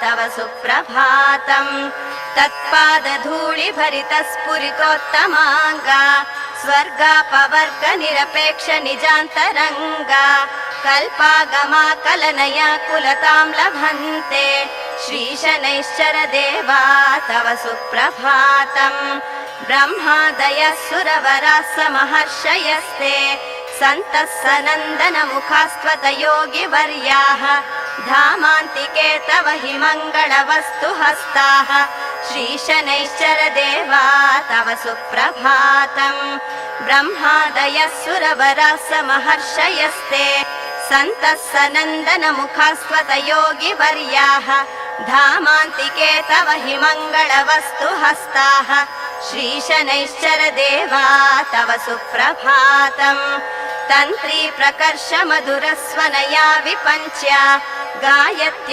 तव सुप्रभातम् तत्पादधूलिभरितस्फुरितोत्तमाङ्गा स्वर्गापवर्ग निरपेक्ष निजान्तरङ्गा कल्पागमाकलनया कुलतां लभन्ते श्रीशनैश्चर देवा तव सुप्रभातम् ब्रह्मादयः सुरवराः समहर्षयस्ते सन्तः सनन्दनमुखास्त्वत योगिवर्याः धामान्तिके तव हि मङ्गलवस्तु हस्ताः श्रीशनैश्चर देवा तव सुप्रभातम् ब्रह्मादयः सुरवराः समहर्षयस्ते सन्तः सनन्दनमुखास्त्वत योगिवर्याः धामान्तिके तव हि मङ्गलवस्तु हस्ताः श्रीशनैश्चर देवा तव सुप्रभातम् तन्त्री प्रकर्ष मधुरस्वनया विपञ्च्या गायत्य